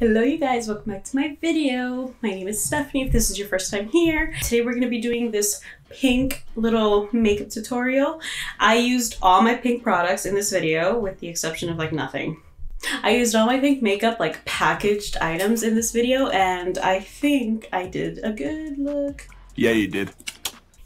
Hello you guys, welcome back to my video. My name is Stephanie if this is your first time here. Today we're going to be doing this pink little makeup tutorial. I used all my pink products in this video with the exception of like nothing. I used all my pink makeup, like packaged items in this video, and I think I did a good look. Yeah, you did.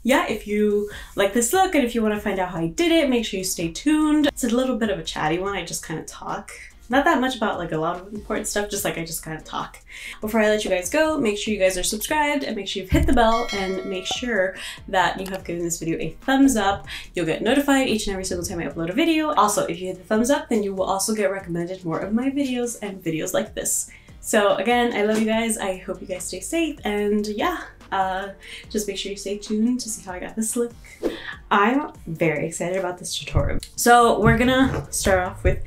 Yeah, if you like this look and if you want to find out how I did it, make sure you stay tuned. It's a little bit of a chatty one, I just kind of talk. Not that much about like a lot of important stuff, just like I just kind of talk. Before I let you guys go, make sure you guys are subscribed and make sure you've hit the bell and make sure that you have given this video a thumbs up. You'll get notified each and every single time I upload a video. Also, if you hit the thumbs up, then you will also get recommended more of my videos and videos like this. So again, I love you guys. I hope you guys stay safe, and yeah, just make sure you stay tuned to see how I got this look. I'm very excited about this tutorial. So we're gonna start off with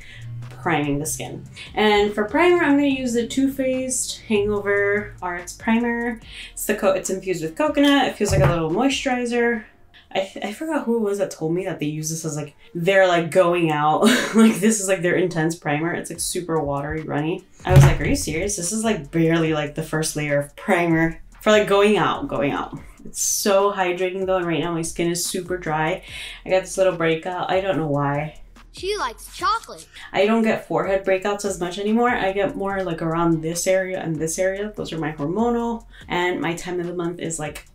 priming the skin. And for primer, I'm going to use the Too Faced Hangover RX Primer. It's infused with coconut. It feels like a little moisturizer. I forgot who it was that told me that they use this as like, they're like going out. Like this is like their intense primer. It's like super watery, runny. I was like, are you serious? This is like barely like the first layer of primer for like going out. It's so hydrating though, and right now my skin is super dry. I got this little breakout. I don't know why. She likes chocolate. I don't get forehead breakouts as much anymore. I get more like around this area and this area. Those are my hormonal, and my time of the month is like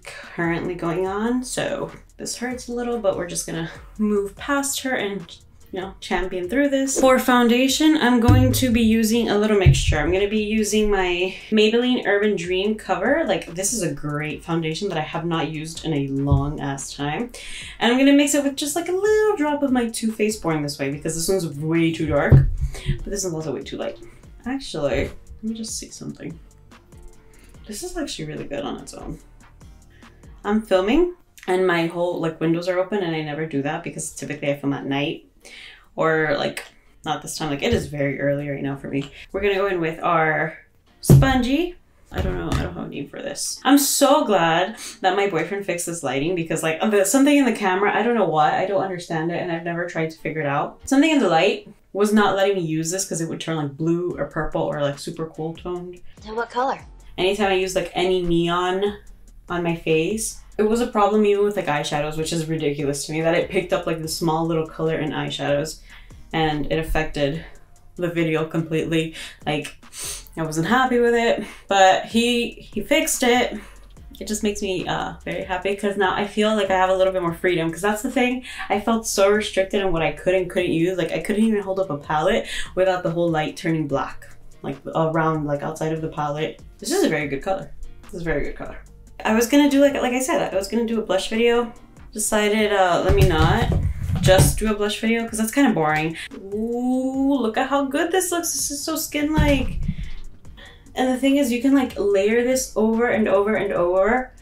currently going on. So this hurts a little, but we're just gonna move past her and, you know, champion through this. For foundation, I'm going to be using a little mixture. I'm gonna be using my Maybelline Urban Dream Cover. Like, this is a great foundation that I have not used in a long ass time. And I'm gonna mix it with just like a little drop of my Too Faced Born This Way, because this one's way too dark, but this one's also way too light. Actually, let me just see something. This is actually really good on its own. I'm filming and my whole like windows are open, and I never do that because typically I film at night. Or like, not this time, like it is very early right now for me. We're gonna go in with our spongy. I don't have a name for this. I'm so glad that my boyfriend fixed this lighting, because like something in the camera, I don't know why, I don't understand it, and I've never tried to figure it out. Something in the light was not letting me use this because it would turn like blue or purple or like super cool toned. And what color? Anytime I use like any neon on my face, it was a problem even with like eyeshadows, which is ridiculous to me that it picked up like the small little color in eyeshadows and it affected the video completely. Like, I wasn't happy with it, but he fixed it. It just makes me very happy, because now I feel like I have a little bit more freedom, because that's the thing. I felt so restricted in what I could and couldn't use. Like, I couldn't even hold up a palette without the whole light turning black, like around, like outside of the palette. This is a very good color. This is a very good color. I was gonna do like I said, I was gonna do a blush video. Decided let me not just do a blush video because that's kind of boring. Ooh, look at how good this looks. This is so skin-like. And the thing is, you can like layer this over and over and over,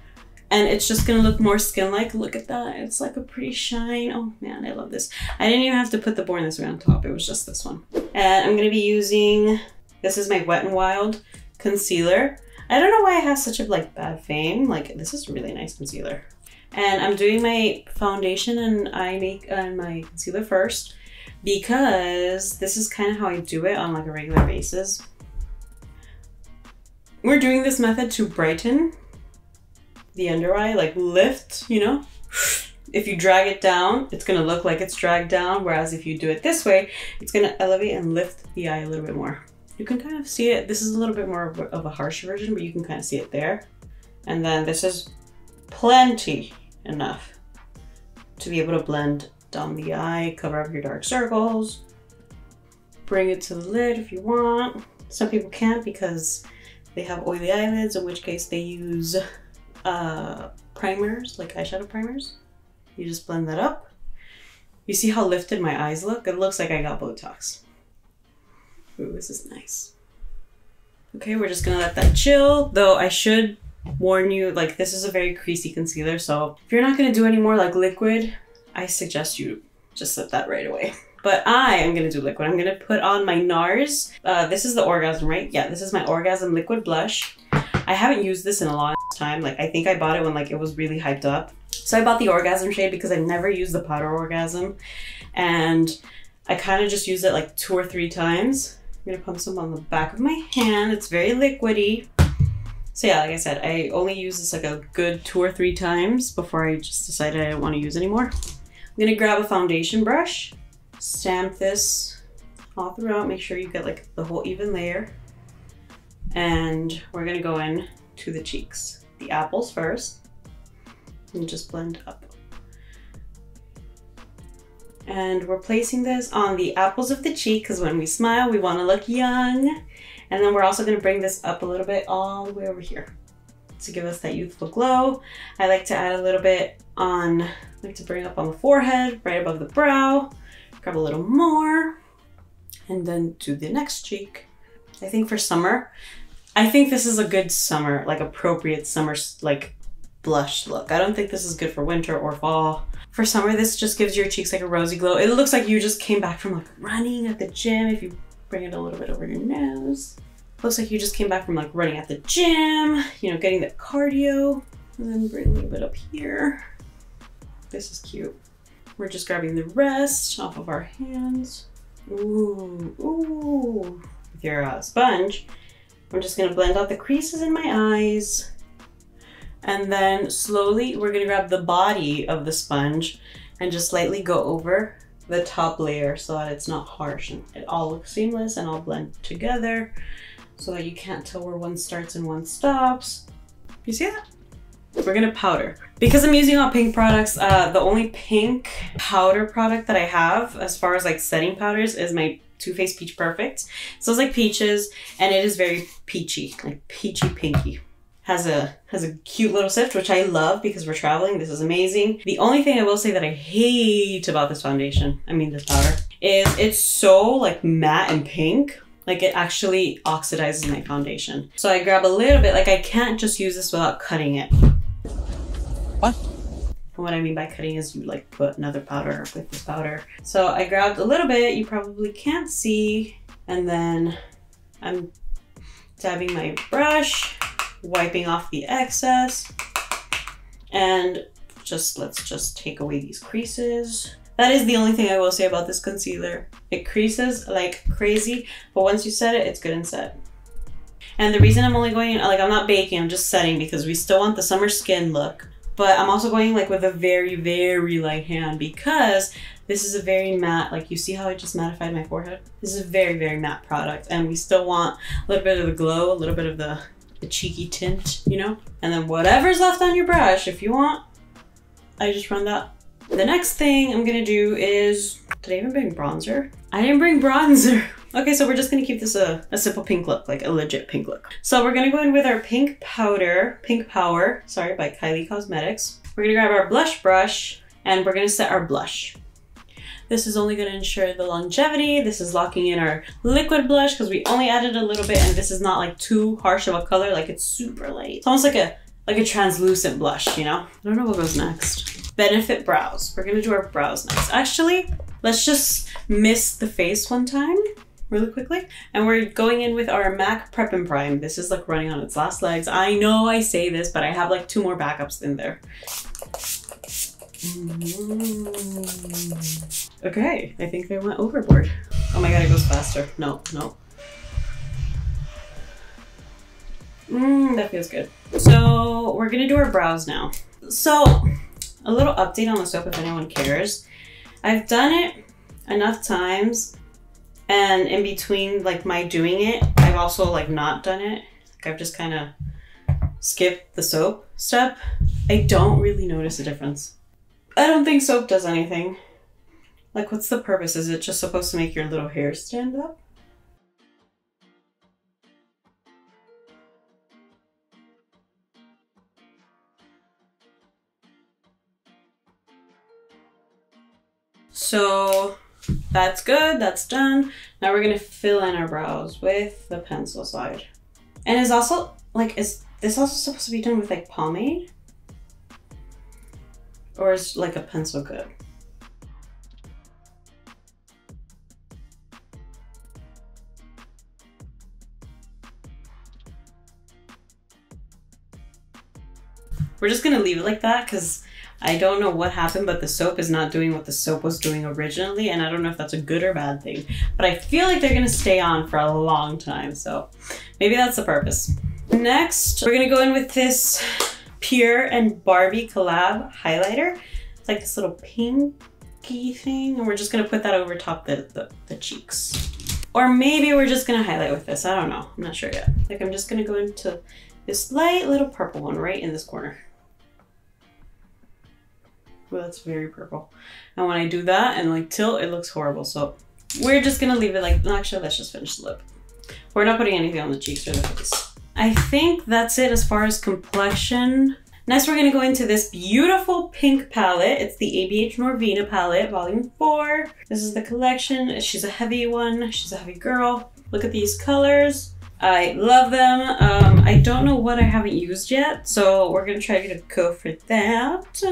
and it's just gonna look more skin-like. Look at that. It's like a pretty shine. Oh man, I love this. I didn't even have to put the Born This Way on top. It was just this one. And I'm gonna be using, this is my Wet n Wild concealer. I don't know why I have such a like bad fame. Like, this is really nice concealer. And I'm doing my foundation and eye make and my concealer first, because this is kind of how I do it on like a regular basis. We're doing this method to brighten the under eye, like lift, you know? If you drag it down, it's gonna look like it's dragged down, whereas if you do it this way, it's gonna elevate and lift the eye a little bit more. You can kind of see it. This is a little bit more of a harsh version, but you can kind of see it there. And then this is plenty enough to be able to blend down the eye, cover up your dark circles, bring it to the lid if you want. Some people can't because they have oily eyelids, in which case they use primers, like eyeshadow primers. You just blend that up. You see how lifted my eyes look? It looks like I got Botox. Ooh, this is nice. Okay, we're just gonna let that chill. Though I should warn you, like, this is a very creasy concealer, so if you're not gonna do any more like liquid, I suggest you just set that right away. But I am gonna do liquid. I'm gonna put on my NARS. This is the Orgasm, right? Yeah, this is my Orgasm Liquid Blush. I haven't used this in a long time. Like, I think I bought it when like it was really hyped up. So I bought the Orgasm shade because I've never used the powder Orgasm. And I kind of just used it like 2 or 3 times. I'm gonna pump some on the back of my hand. It's very liquidy. So yeah, like I said, I only use this like a good 2 or 3 times before I just decided I didn't want to use anymore. I'm gonna grab a foundation brush, stamp this all throughout, make sure you get like the whole even layer. And we're gonna go in to the cheeks. The apples first, and just blend up. And we're placing this on the apples of the cheek because when we smile, we want to look young. And then we're also going to bring this up a little bit all the way over here to give us that youthful glow. I like to add a little bit on, I like to bring up on the forehead, right above the brow, grab a little more, and then to the next cheek. I think for summer, I think this is a good summer, like appropriate summer, like blush look. I don't think this is good for winter or fall. For summer, this just gives your cheeks like a rosy glow. It looks like you just came back from like running at the gym. If you bring it a little bit over your nose. Looks like you just came back from like running at the gym, you know, getting that cardio. And then bring a little bit up here. This is cute. We're just grabbing the rest off of our hands. Ooh, ooh. With your sponge, I'm just gonna blend out the creases in my eyes. And then slowly we're gonna grab the body of the sponge and just lightly go over the top layer so that it's not harsh and it all looks seamless and all blend together so that you can't tell where one starts and one stops. You see that? We're gonna powder. Because I'm using all pink products, the only pink powder product that I have as far as like setting powders is my Too Faced Peach Perfect. So it's like peaches and it is very peachy, like peachy pinky. Has a cute little sift, which I love because we're traveling. This is amazing. The only thing I will say that I hate about this foundation, I mean this powder, is it's so like matte and pink. Like it actually oxidizes my foundation. So I grab a little bit, like I can't just use this without cutting it. What? And what I mean by cutting is you like put another powder with this powder. So I grabbed a little bit, you probably can't see, and then I'm dabbing my brush, wiping off the excess, and let's just take away these creases. That is the only thing I will say about this concealer. It creases like crazy, but once you set it, it's good and set. And the reason I'm only going, like I'm not baking, I'm just setting because we still want the summer skin look. But I'm also going like with a very, very light hand because this is a very matte, like you see how I just mattified my forehead? This is a very, very matte product and we still want a little bit of the glow, a little bit of the cheeky tint, you know? And then whatever's left on your brush, if you want, I just run that. The next thing I'm gonna do is, did I even bring bronzer? I didn't bring bronzer. Okay, so we're just gonna keep this a simple pink look, like a legit pink look. So we're gonna go in with our pink powder, Pink Power, sorry, by Kylie Cosmetics. We're gonna grab our blush brush and we're gonna set our blush. This is only gonna ensure the longevity. This is locking in our liquid blush because we only added a little bit and this is not like too harsh of a color, like it's super light. It's almost like a translucent blush, you know? I don't know what goes next. Benefit Brows. We're gonna do our brows next. Actually, let's just mist the face one time really quickly. And we're going in with our MAC Prep and Prime. This is like running on its last legs. I know I say this, but I have like 2 more backups in there. Okay, I think I went overboard. Oh my god, it goes faster. No. That feels good. So we're gonna do our brows now. So a little update on the soap if anyone cares. I've done it enough times and in between like my doing it, I've also like not done it. Like I've just kind of skipped the soap step. I don't really notice a difference. I don't think soap does anything. Like what's the purpose? Is it just supposed to make your little hair stand up? So that's good, that's done. Now we're gonna fill in our brows with the pencil side. And it's also, like, is this also supposed to be done with like pomade? Or is like a pencil good? We're just gonna leave it like that because I don't know what happened, but the soap is not doing what the soap was doing originally, and I don't know if that's a good or bad thing, but I feel like they're gonna stay on for a long time, so maybe that's the purpose. Next, we're gonna go in with this Pure and Barbie collab highlighter. It's like this little pinky thing, and we're just gonna put that over top the cheeks. Or maybe we're just gonna highlight with this, I don't know, I'm not sure yet. Like I'm just gonna go into this light little purple one right in this corner. Well, that's very purple. And when I do that and like tilt, it looks horrible. So we're just gonna leave it like, actually, let's just finish the lip. We're not putting anything on the cheeks or the face. I think that's it as far as complexion. Next, we're gonna go into this beautiful pink palette. It's the ABH Norvina palette, volume 4. This is the collection. She's a heavy one. She's a heavy girl. Look at these colors. I love them. I don't know what I haven't used yet, so we're gonna try to go for that.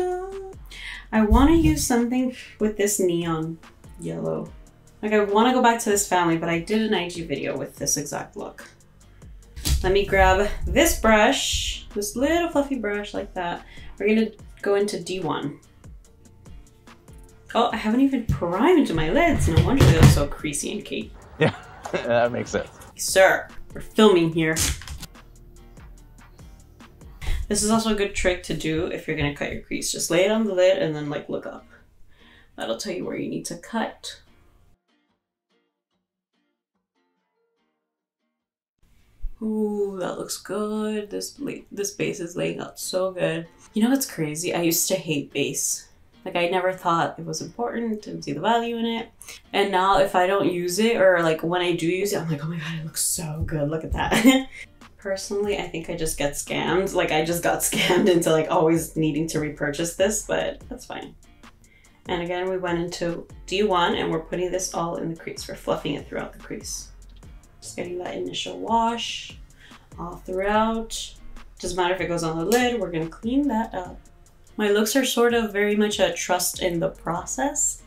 I want to use something with this neon yellow. Like I want to go back to this family, but I did an IG video with this exact look. Let me grab this brush, this little fluffy brush like that. We're going to go into D1. Oh, I haven't even primed my lids. No wonder they look so creasy and cakey. Yeah, that makes sense. Sir, we're filming here. This is also a good trick to do if you're gonna cut your crease. Just lay it on the lid and then like look up. That'll tell you where you need to cut. Ooh, that looks good. This base is laying out so good. You know what's crazy? I used to hate base. Like I never thought it was important to see the value in it. And now if I don't use it, or like when I do use it, I'm like, oh my God, it looks so good. Look at that. Personally, I think I just get scammed. Like I just got scammed into like always needing to repurchase this, but that's fine. And again, we went into D1 and we're putting this all in the crease. We're fluffing it throughout the crease. Just getting that initial wash all throughout. Doesn't matter if it goes on the lid, we're gonna clean that up. My looks are sort of very much a trust in the process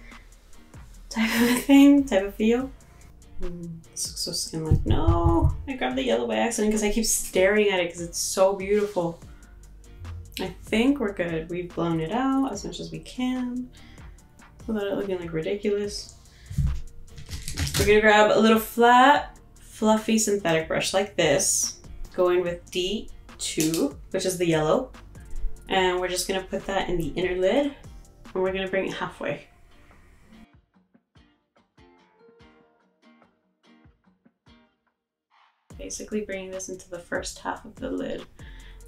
type of a thing, type of feel. This looks so skin-like. No, I grabbed the yellow by accident because I keep staring at it because it's so beautiful. I think we're good. We've blown it out as much as we can without it looking like ridiculous. We're gonna grab a little flat, fluffy synthetic brush like this. Go in with D2, which is the yellow. And we're just gonna put that in the inner lid and we're gonna bring it halfway. Basically bringing this into the first half of the lid.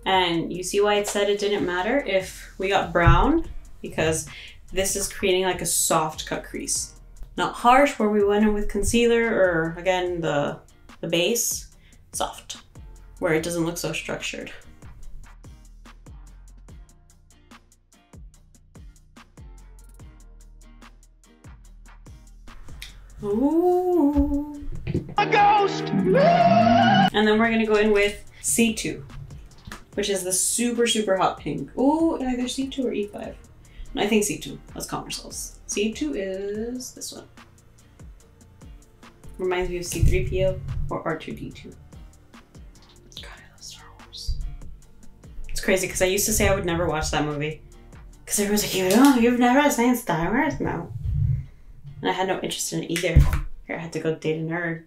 And you see why it said it didn't matter if we got brown, because this is creating like a soft cut crease. Not harsh where we went in with concealer or again the base, soft, where it doesn't look so structured. Ooh. A ghost! And then we're gonna go in with C2, which is the super, super hot pink. Ooh, either C2 or E5. No, I think C2. Let's calm ourselves. C2 is this one. Reminds me of C3PO or R2D2. God, I love Star Wars. It's crazy because I used to say I would never watch that movie. Because everyone's like, oh, you've never seen Star Wars? No. And I had no interest in it either. Here, I had to go date a nerd.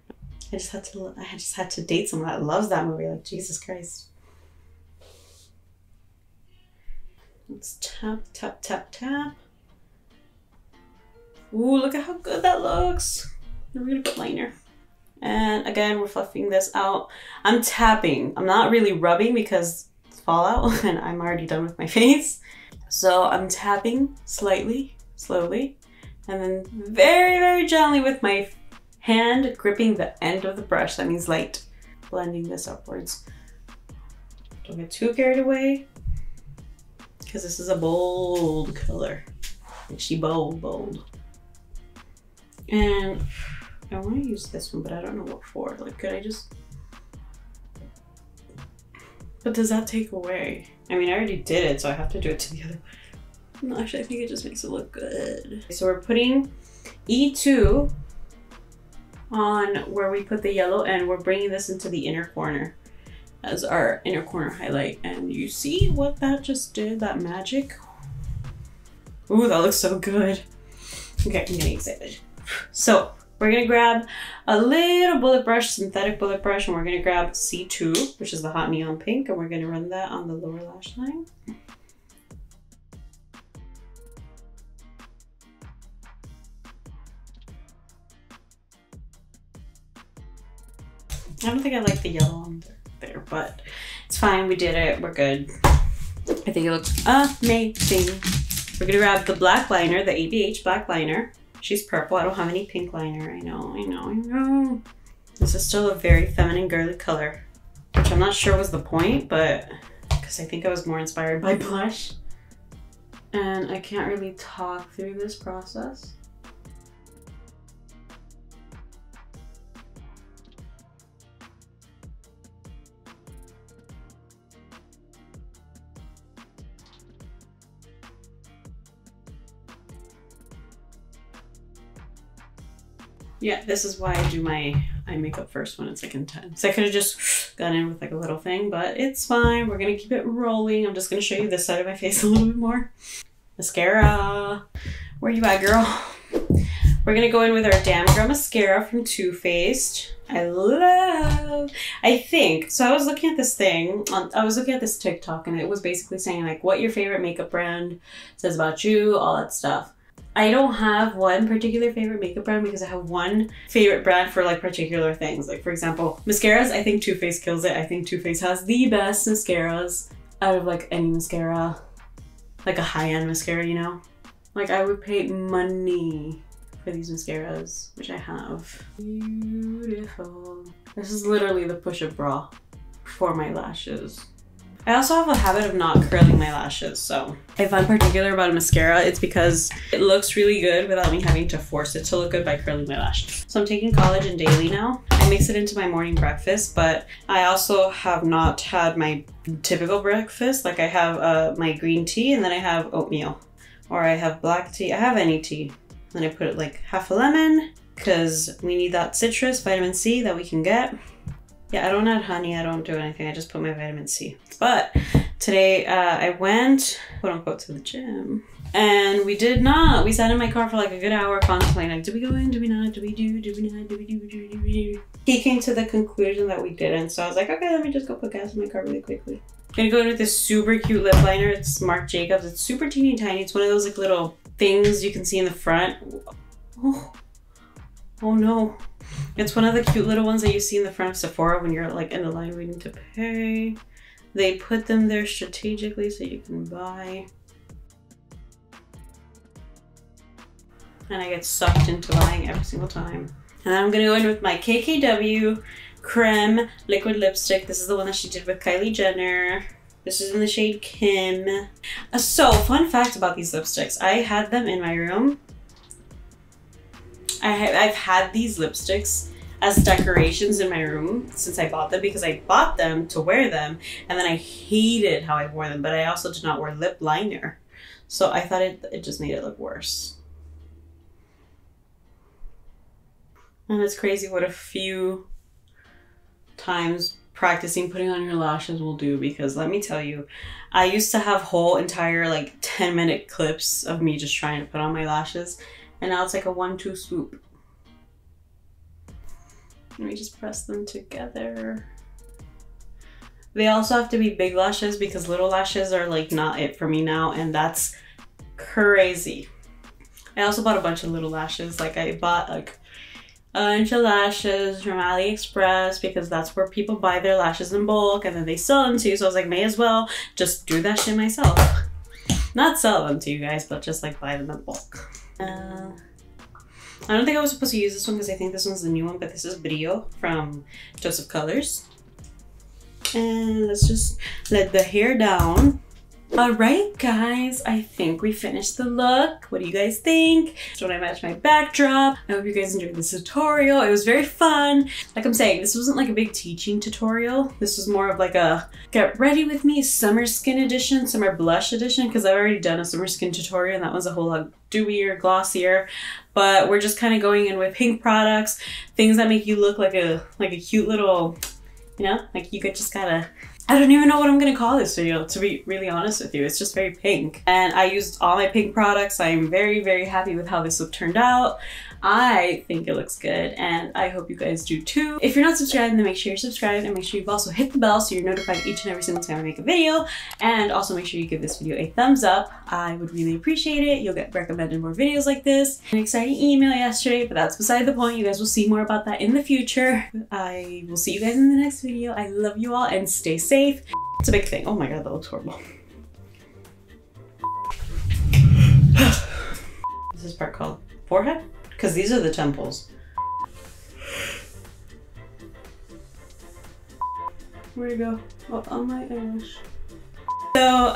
I just had to date someone that loves that movie. Like, Jesus Christ. Let's tap, tap, tap, tap. Ooh, look at how good that looks. We're gonna put liner. And again, we're fluffing this out. I'm tapping. I'm not really rubbing because it's fallout and I'm already done with my face. So I'm tapping slightly, slowly, and then very, very gently with my hand gripping the end of the brush. That means light. Blending this upwards. Don't get too carried away because this is a bold color. And she bold. And I want to use this one, but I don't know what for. Like, could I just... But does that take away? I mean, I already did it, so I have to do it to the other. No, actually, I think it just makes it look good. So we're putting E2 on where we put the yellow, and we're bringing this into the inner corner as our inner corner highlight. And you see what that just did, that magic? Ooh, that looks so good. Okay, I'm getting excited. So we're gonna grab a little bullet brush, synthetic bullet brush, and we're gonna grab C2, which is the hot neon pink, and we're gonna run that on the lower lash line. I don't think I like the yellow on there, but it's fine. We did it. We're good. I think it looks amazing. We're gonna grab the black liner, the ABH black liner. She's purple. I don't have any pink liner. I know. This is still a very feminine, girly color, which I'm not sure was the point, but because I think I was more inspired by blush. And I can't really talk through this process. Yeah, this is why I do my eye makeup first when it's like intense. I could have just gone in with like a little thing, but it's fine. We're gonna keep it rolling. I'm just gonna show you this side of my face a little bit more. Mascara. Where you at, girl? We're gonna go in with our Damn Girl mascara from Too Faced. I think, so I was looking at this thing, I was looking at this TikTok, and it was basically saying like what your favorite makeup brand says about you, all that stuff. I don't have one particular favorite makeup brand because I have one favorite brand for like particular things. Like for example, mascaras, I think Too Faced kills it. I think Too Faced has the best mascaras out of like any mascara. Like a high-end mascara, you know? Like I would pay money for these mascaras, which I have. Beautiful. This is literally the push-up bra for my lashes. I also have a habit of not curling my lashes, so if I'm particular about a mascara, it's because it looks really good without me having to force it to look good by curling my lashes. So I'm taking collagen daily now. I mix it into my morning breakfast, but I also have not had my typical breakfast. Like I have my green tea, and then I have oatmeal, or I have black tea. I have any tea. Then I put it like half a lemon because we need that citrus, vitamin C that we can get. Yeah, I don't add honey, I don't do anything, I just put my vitamin C. But today I went, quote unquote, to the gym. And we did not. We sat in my car for like a good hour contemplating, like, do we go in, do we not, do we do, do we not, do we do. He came to the conclusion that we didn't, so I was like, okay, let me just go put gas in my car really quickly. I'm gonna go in with this super cute lip liner. It's Marc Jacobs. It's super teeny tiny. It's one of those like little things you can see in the front. Oh no. It's one of the cute little ones that you see in the front of Sephora when you're like in the line waiting to pay. They put them there strategically so you can buy. And I get sucked into buying every single time. And then I'm gonna go in with my KKW Creme liquid lipstick. This is the one that she did with Kylie Jenner. This is in the shade Kim. So, fun fact about these lipsticks. I had them in my room. I've had these lipsticks as decorations in my room since I bought them, because I bought them to wear them and then I hated how I wore them, but I also did not wear lip liner. So I thought it just made it look worse. And it's crazy what a few times practicing putting on your lashes will do, because let me tell you, I used to have whole entire like 10-minute clips of me just trying to put on my lashes. And now it's like a 1-2 swoop. Let me just press them together. They also have to be big lashes because little lashes are like not it for me now, and that's crazy. I also bought a bunch of little lashes. Like I bought like a bunch of lashes from AliExpress because that's where people buy their lashes in bulk and then they sell them to you. So I was like, may as well just do that shit myself. Not sell them to you guys, but just like buy them in bulk. I don't think I was supposed to use this one because I think this one's the new one, but this is Brio from Joseph Colors. And let's just let the hair down. All right, guys, I think we finished the look. What do you guys think? So when I match my backdrop, I hope you guys enjoyed this tutorial. It was very fun. Like I'm saying, this wasn't like a big teaching tutorial. This was more of like a get ready with me summer skin edition, summer blush edition, because I've already done a summer skin tutorial and that was a whole lot dewier, glossier. But we're just kind of going in with pink products, things that make you look like a cute little You know, like you could just gotta, I don't even know what I'm gonna call this video, to be really honest with you. It's just very pink. And I used all my pink products. I am very, very happy with how this look turned out. I think it looks good and I hope you guys do too. If you're not subscribed, then make sure you're subscribed and make sure you've also hit the bell so you're notified each and every single time I make a video. And also make sure you give this video a thumbs up. I would really appreciate it. You'll get recommended more videos like this. An exciting email yesterday, but that's beside the point. You guys will see more about that in the future. I will see you guys in the next video. I love you all and stay safe. It's a big thing. Oh my god, that looks horrible. What's this part called? Forehead? Because these are the temples. Where'd it go? Oh my gosh. So,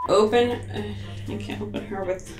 open, I can't open her with